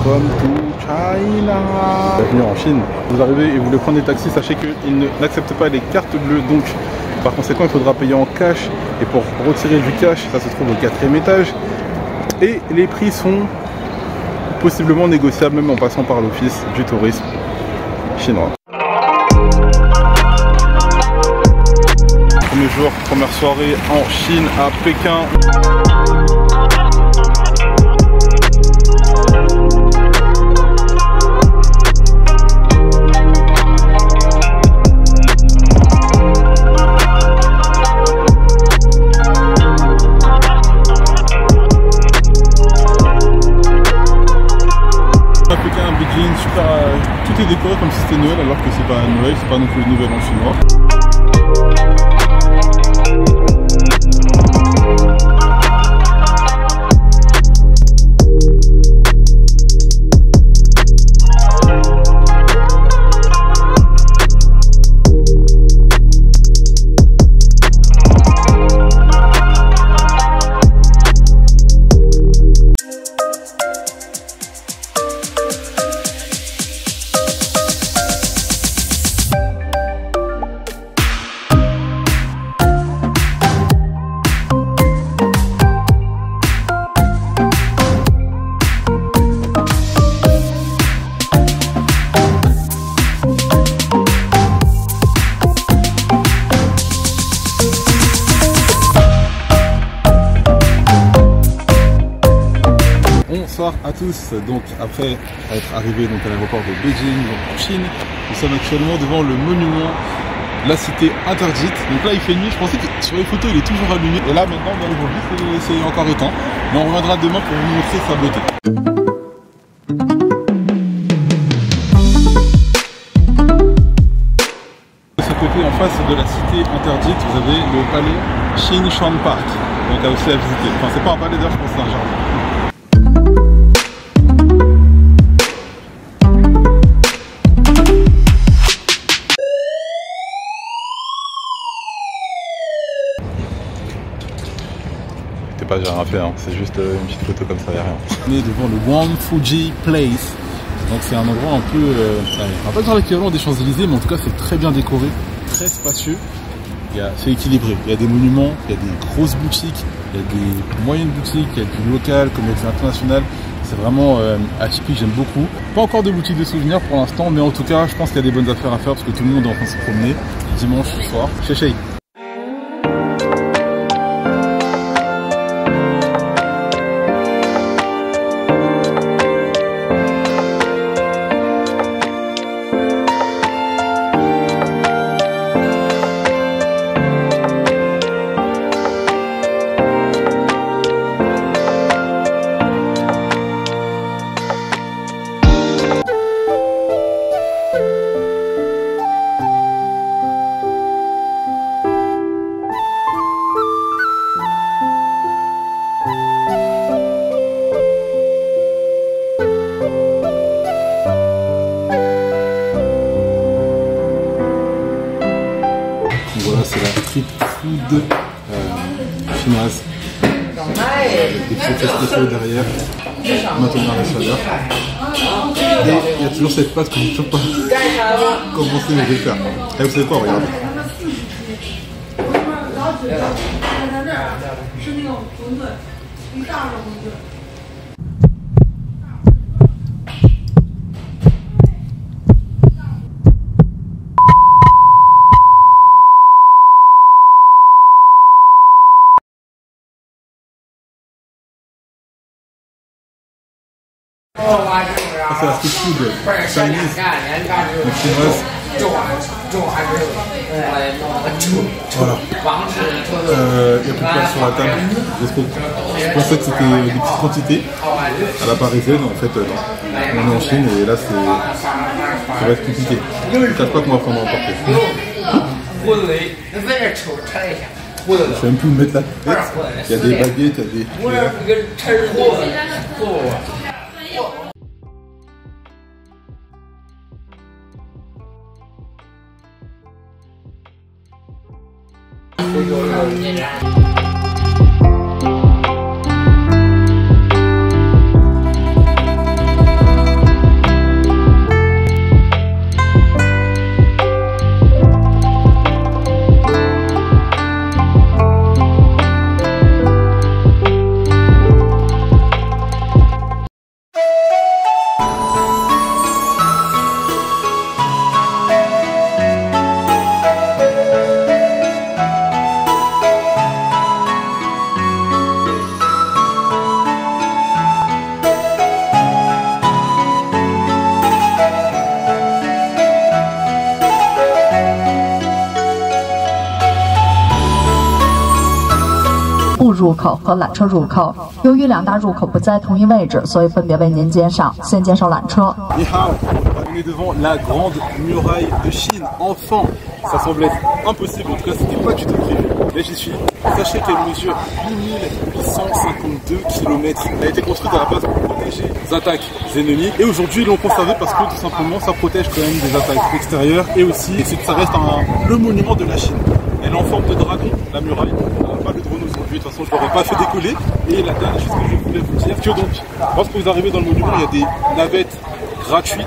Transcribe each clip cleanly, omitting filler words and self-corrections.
Welcome to China. Bienvenue en Chine. Vous arrivez et vous voulez prendre des taxis, sachez qu'ils n'acceptent pas les cartes bleues. Donc, par conséquent, il faudra payer en cash. Et pour retirer du cash, ça se trouve au 4e étage. Et les prix sont possiblement négociables, même en passant par l'office du tourisme chinois. Premier jour, première soirée en Chine, à Pékin. Super, tout est décoré comme si c'était Noël alors que c'est pas Noël, c'est pas non plus le nouvel an chinois. Bonsoir à tous. Donc après être arrivé donc à l'aéroport de Beijing en Chine, nous sommes actuellement devant le monument La Cité Interdite. Donc là il fait nuit, je pensais que sur les photos il est toujours allumé. Et là maintenant dans aujourd'hui c'est encore éteint. Mais on reviendra demain pour vous montrer sa beauté. De ce côté en face de la Cité Interdite, vous avez le palais Xingshan Park. Donc à aussi à visiter. Enfin c'est pas un palais d'ailleurs, je pense que c'est un jardin. Pas, j'ai rien fait, hein. C'est juste une petite photo comme ça, y'a rien. On est devant le Wangfujing Place. Donc c'est un endroit un peu, on va pas dire l'équivalent des Champs-Élysées, mais en tout cas c'est très bien décoré, très spacieux. C'est équilibré. Il y a des monuments, il y a des grosses boutiques, il y a des moyennes boutiques, il y a du local comme il y a du international. C'est vraiment atypique, j'aime beaucoup. Pas encore de boutique de souvenirs pour l'instant, mais en tout cas je pense qu'il y a des bonnes affaires à faire parce que tout le monde est en train de se promener dimanche soir. Chéché. Voilà, c'est la street food chinoise. Des petits spéciaux derrière. Maintenant la chaleur. Et il y a toujours cette pâte que je ne sais pas commencer mais je vais le faire. Et vous savez quoi, regardez. C'est la street food chinese, donc chinoise. Voilà. Il y a plus de place sur la table. Je pensais que c'était des petites quantités à la parisienne, en fait non. On est en Chine et là ça va être compliqué. Je ne cache pas qu'on va prendre à emporter. Je sais même plus où mettre la tête. Il y a des baguettes, il y a des... 部入口和缆车入口。由于两大入口不在同一位置，所以分别为您介绍。先介绍缆车。你好，on est devant la grande muraille de Chine. Enfin, ça semblait être impossible. En tout cas, c'était pas du tout prévu. Mais j'y suis. Sachez qu'elle mesure 8852 km. Elle a été construite à la base pour protéger les attaques ennemies. Et aujourd'hui, ils l'ont conservée parce que tout simplement, ça protège quand même des attaques extérieures. Et aussi, ça reste le monument de la Chine. Elle est en forme de dragon, la muraille. On n'a pas le drone aujourd'hui, de toute façon je ne l'aurais pas fait décoller. Et la dernière chose que je voulais vous dire, que donc, lorsque vous arrivez dans le monument, il y a des navettes gratuites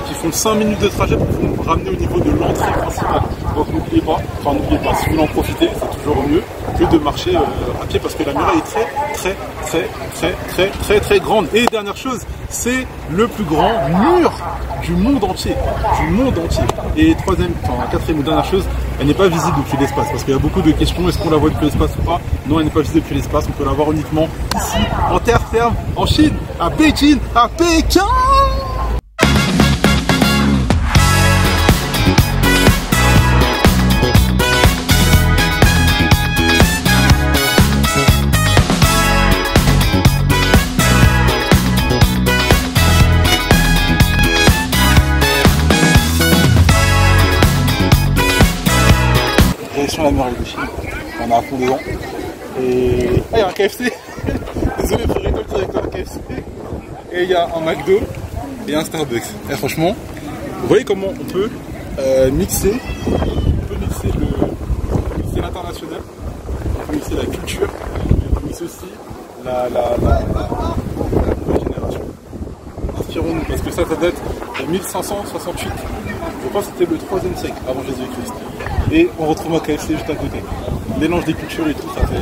qui font 5 minutes de trajet pour vous ramener au niveau de l'entrée principale. Donc n'oubliez pas, si vous voulez en profiter, c'est toujours mieux que de marcher à pied parce que la muraille est très grande. Et dernière chose, c'est le plus grand mur du monde entier. Et quatrième ou dernière chose, elle n'est pas visible depuis l'espace parce qu'il y a beaucoup de questions, est-ce qu'on la voit depuis l'espace ou pas? Non, elle n'est pas visible depuis l'espace, on peut la voir uniquement ici, en terre ferme, en Chine, à Pékin, à Pékin. Sur la muraille de Chine, on est à fond dedans. Et il y a un KFC. Désolé pour récolter avec un KFC. Et il y a un McDo et un Starbucks. Et franchement, vous voyez comment on peut mixer. On peut mixer l'international, on peut mixer la culture, on peut mixer aussi la nouvelle génération. Inspirons-nous parce que ça date de 1568. Je pense que c'était le 3e siècle avant Jésus-Christ. Et on retrouve un KFC juste à côté. Mélange des cultures et tout, ça fait